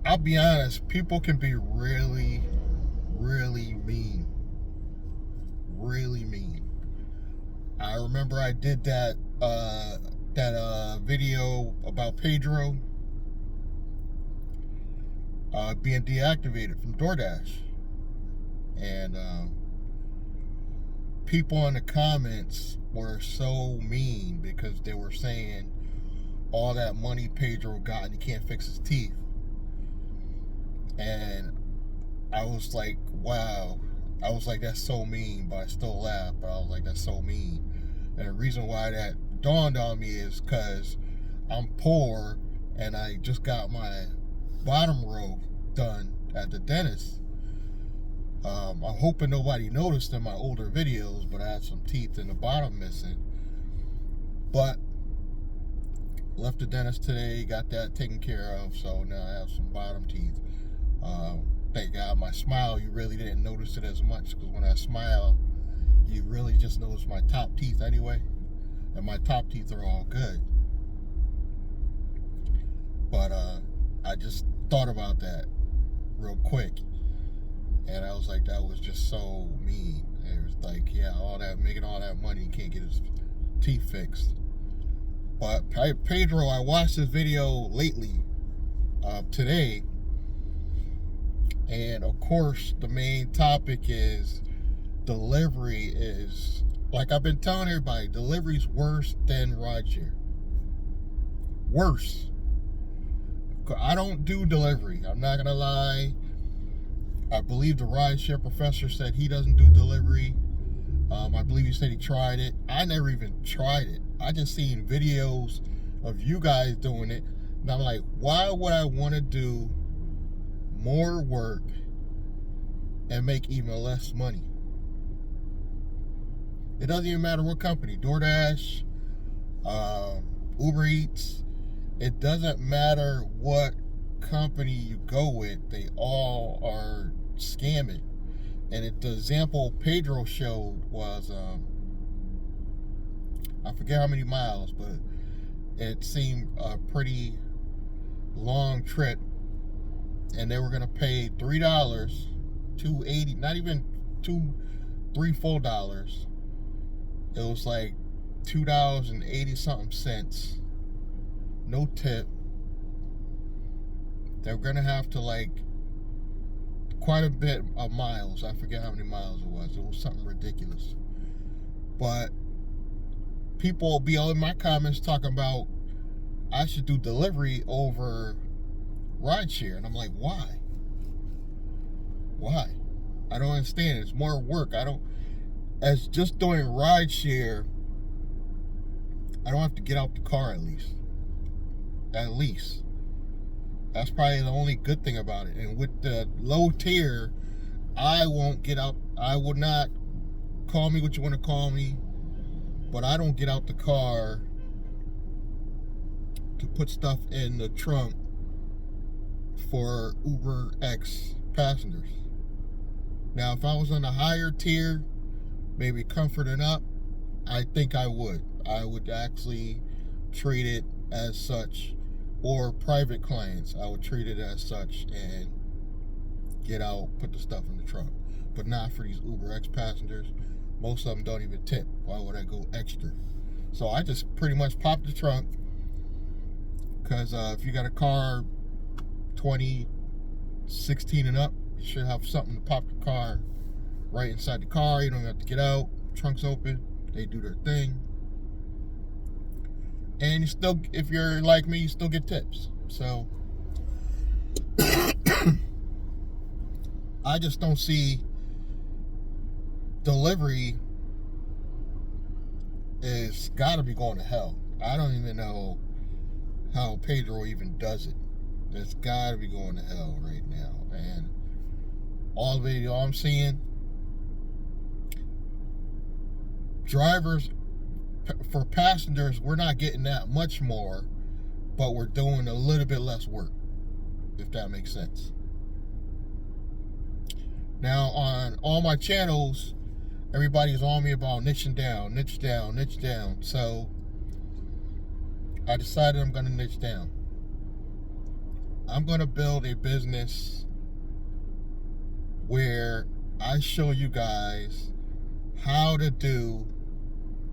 I'll be honest, people can be really, really mean. Really mean. I remember I did that video about Pedro being deactivated from DoorDash, and people in the comments were so mean because they were saying all that money Pedro got and he can't fix his teeth. And I was like, wow. I was like, that's so mean, but I still laughed. But I was like, that's so mean. And the reason why that dawned on me is because I'm poor and I just got my bottom row done at the dentist. I'm hoping nobody noticed in my older videos, but I had some teeth in the bottom missing. But left the dentist today, got that taken care of, so now I have some bottom teeth. Thank God my smile, you really didn't notice it as much, because when I smile, you really just notice my top teeth anyway, and my top teeth are all good. But I just thought about that real quick, and I was like, that was just so mean. It was like, yeah, making all that money, he can't get his teeth fixed. But Pedro, I watched this video lately, today, and of course the main topic is delivery is, like I've been telling everybody, delivery's worse than rideshare. Worse. I don't do delivery, I'm not gonna lie. I believe the rideshare professor said he doesn't do delivery. I believe he said he tried it. I never even tried it. I just seen videos of you guys doing it, and I'm like, why would I want to do more work and make even less money? It doesn't even matter what company, DoorDash, Uber Eats. It doesn't matter what company you go with, they all are scamming. And the example Pedro showed was, I forget how many miles, but it seemed a pretty long trip, and they were gonna pay $3, $2.80, not even $3 full dollars. It was like $2.80 something cents, no tip. They're gonna have to, like, quite a bit of miles. I forget how many miles it was. It was something ridiculous. But people will be all in my comments talking about I should do delivery over rideshare, and I'm like, why? Why? I don't understand. It's more work. As just doing rideshare, I don't have to get out the car at least. At least. That's probably the only good thing about it. And with the low tier, I won't get out. I would not, call me what you want to call me, but I don't get out the car to put stuff in the trunk for Uber X passengers. Now, if I was on a higher tier, maybe Comfort and Up, I think I would. I would actually treat it as such. Or private clients, I would treat it as such and get out, put the stuff in the trunk. But not for these Uber X passengers. Most of them don't even tip. Why would I go extra? So I just pretty much pop the trunk, because if you got a car 2016 and up, you should have something to pop the car right inside the car. You don't have to get out. Trunk's open. They do their thing. And you still, if you're like me, you still get tips. So I just don't see delivery is got to be going to hell. I don't even know how Pedro even does it. It's got to be going to hell right now. And all I'm seeing, drivers, for passengers, we're not getting that much more, but we're doing a little bit less work, if that makes sense. Now, on all my channels, everybody's on me about niching down, niche down, niche down. So I decided I'm going to niche down. I'm going to build a business where I show you guys how to do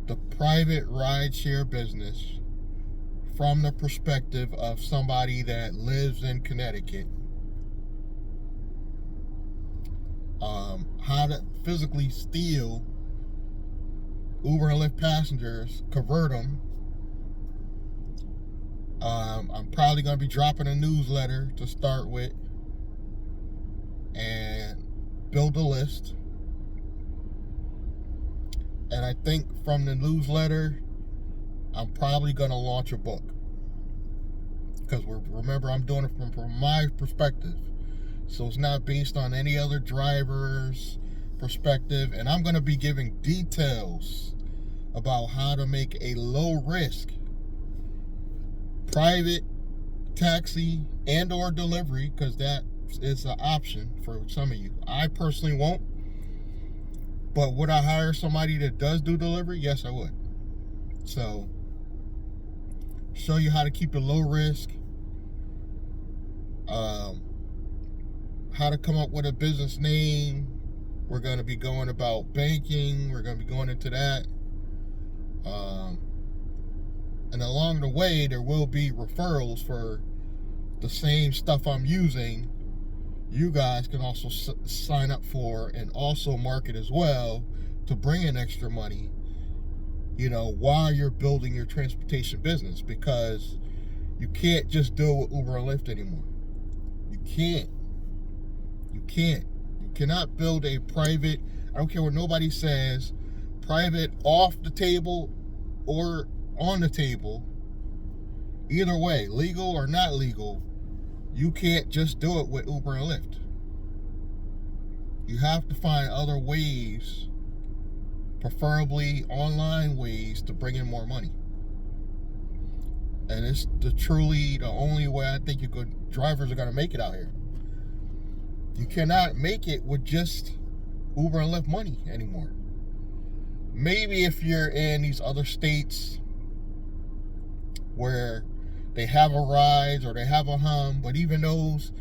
the private rideshare business from the perspective of somebody that lives in Connecticut. How to physically steal Uber and Lyft passengers, convert them. I'm probably going to be dropping a newsletter to start with and build a list. And I think from the newsletter, I'm probably going to launch a book. Because remember, I'm doing it from my perspective. So it's not based on any other driver's perspective. And I'm going to be giving details about how to make a low risk private taxi and or delivery, because that is an option for some of you. I personally won't. But would I hire somebody that does do delivery? Yes, I would. So, show you how to keep it low risk, how to come up with a business name. We're going to be going about banking. We're going to be going into that. And along the way, there will be referrals for the same stuff I'm using. You guys can also sign up for and also market as well to bring in extra money, while you're building your transportation business, because you can't just do it with Uber and Lyft anymore. You can't. You cannot build a private, I don't care what nobody says, private off the table or on the table. Either way, legal or not legal, you can't just do it with Uber and Lyft. You have to find other ways, preferably online ways, to bring in more money. And it's truly the only way I think drivers are going to make it out here. You cannot make it with just Uber and Lyft money anymore. Maybe if you're in these other states where they have a Rise or they have a Hum, but even those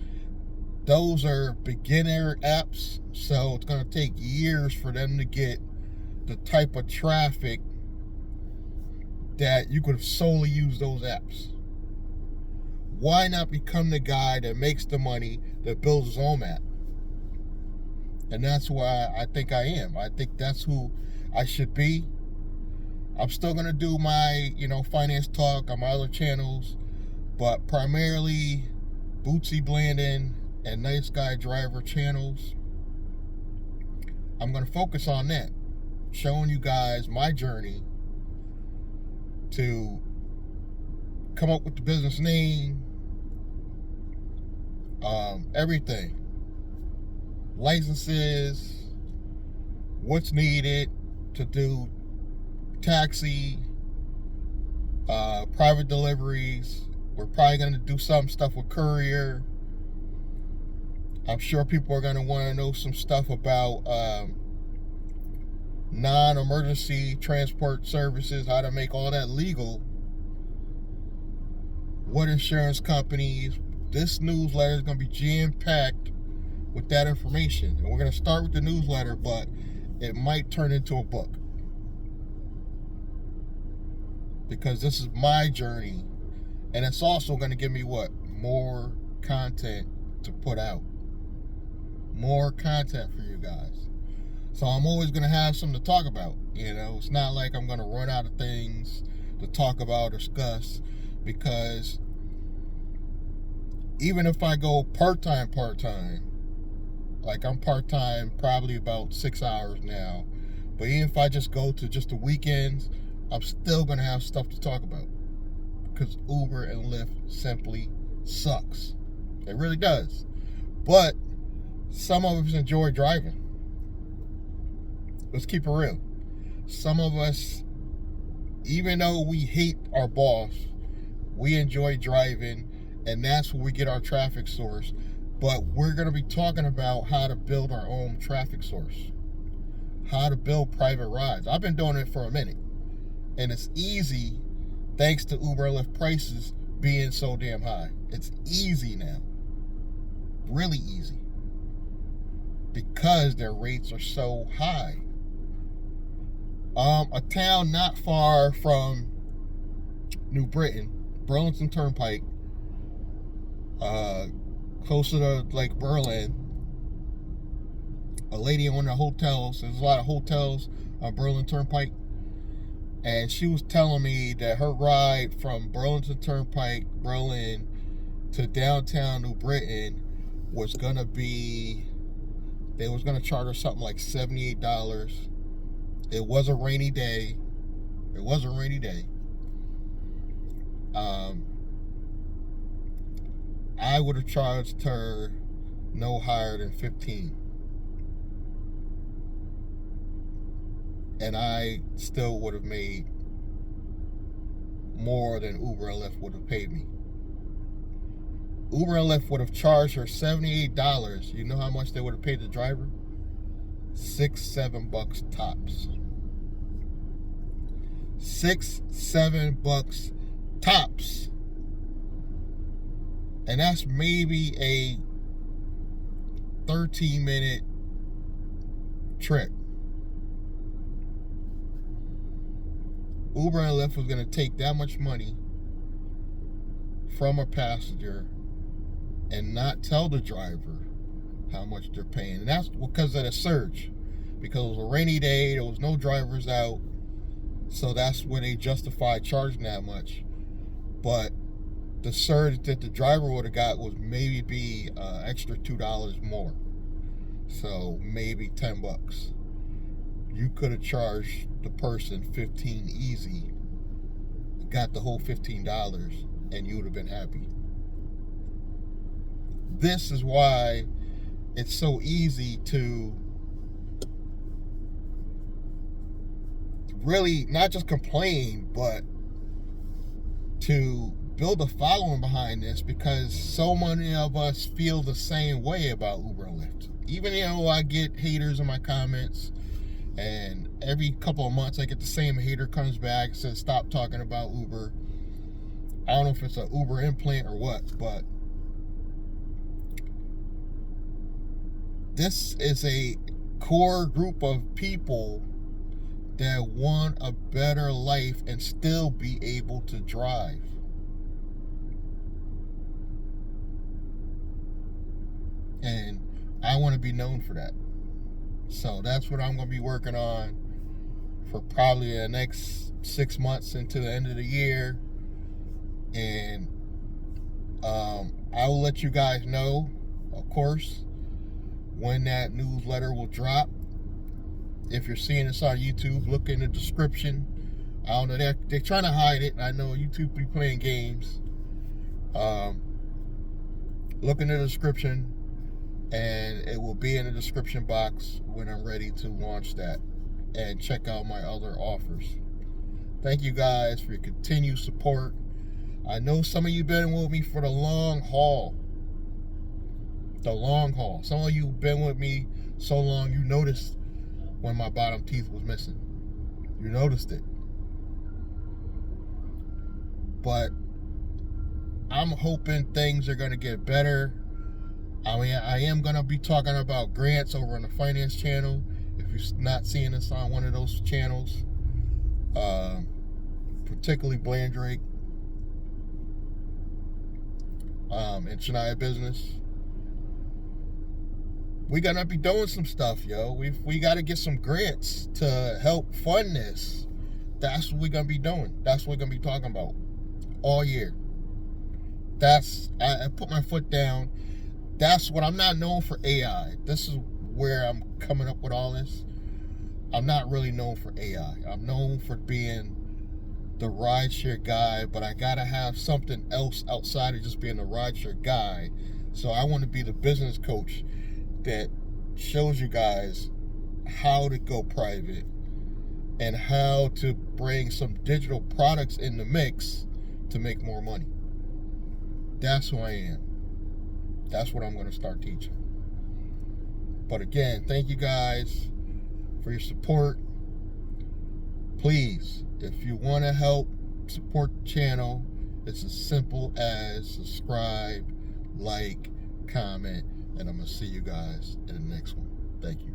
are beginner apps, so it's going to take years for them to get the type of traffic that you could solely use those apps. Why not become the guy that makes the money, that builds his own app? And that's why I think I am. I think that's who I should be. I'm still going to do my, finance talk on my other channels, but primarily Bootsy Blandon and Nice Guy Driver channels. I'm going to focus on that, showing you guys my journey to come up with the business name, everything, licenses, what's needed to do taxi, private deliveries. We're probably going to do some stuff with courier. I'm sure people are going to want to know some stuff about non-emergency transport services, how to make all that legal, what insurance companies. This newsletter is going to be jam-packed with that information. And we're going to start with the newsletter, but it might turn into a book, because this is my journey, and it's also going to give me more content to put out, more content for you guys. So I'm always going to have something to talk about. It's not like I'm going to run out of things to talk about or discuss, because even if I go part-time, like I'm part-time probably about 6 hours now, but even if I just go to just the weekends, I'm still going to have stuff to talk about, because Uber and Lyft simply sucks. It really does. But some of us enjoy driving. Let's keep it real. Some of us, even though we hate our boss, we enjoy driving, and that's where we get our traffic source. But we're going to be talking about how to build our own traffic source, how to build private rides. I've been doing it for a minute, and it's easy thanks to Uber and Lyft prices being so damn high. It's easy now. Really easy. Because their rates are so high. A town not far from New Britain, Burlington Turnpike, closer to like Berlin, a lady in one of the hotels, there's a lot of hotels on Burlington Turnpike, and she was telling me that her ride from Burlington Turnpike, Berlin, to downtown New Britain was gonna be, they was gonna charge her something like $78. It was a rainy day. I would have charged her no higher than $15. And I still would have made more than Uber and Lyft would have paid me. Uber and Lyft would have charged her $78. You know how much they would have paid the driver? $6-7 tops. $6-7 tops. And that's maybe a 13-minute trip. Uber and Lyft was going to take that much money from a passenger and not tell the driver how much they're paying. And that's because of the surge. Because it was a rainy day, there was no drivers out. So that's where they justified charging that much. But the surge that the driver would have got was maybe extra $2 more. So maybe $10. You could have charged the person $15 easy, got the whole $15, and you would have been happy. This is why it's so easy to really not just complain, but to build a following behind this, because so many of us feel the same way about Uber and Lyft. Even though I get haters in my comments, and every couple of months I get the same hater comes back and says stop talking about Uber. I don't know if it's an Uber implant or what, but this is a core group of people that want a better life and still be able to drive. And I want to be known for that. So that's what I'm going to be working on for probably the next 6 months into the end of the year. And I will let you guys know, of course, when that newsletter will drop. If you're seeing this on YouTube, look in the description. I don't know, they're trying to hide it. I know YouTube be playing games. Look in the description, and it will be in the description box when I'm ready to launch that. And check out my other offers. Thank you guys for your continued support. I know some of you been with me for the long haul. Some of you been with me so long you noticed when my bottom teeth was missing. You noticed it. But I'm hoping things are going to get better. I mean, I am going to be talking about grants over on the finance channel. If you're not seeing this on one of those channels, particularly Blandrake and Shania Business, we got to be doing some stuff, yo. We got to get some grants to help fund this. That's what we're going to be doing. That's what we're going to be talking about all year. I put my foot down. That's what I'm not known for AI. This is where I'm coming up with all this. I'm not really known for AI. I'm known for being the rideshare guy, but I gotta have something else outside of just being a rideshare guy. So I want to be the business coach that shows you guys how to go private and how to bring some digital products in the mix to make more money. That's who I am. That's what I'm going to start teaching. But again, thank you guys for your support. Please, if you want to help support the channel, It's as simple as subscribe, like, comment, and I'm going to see you guys in the next one. Thank you.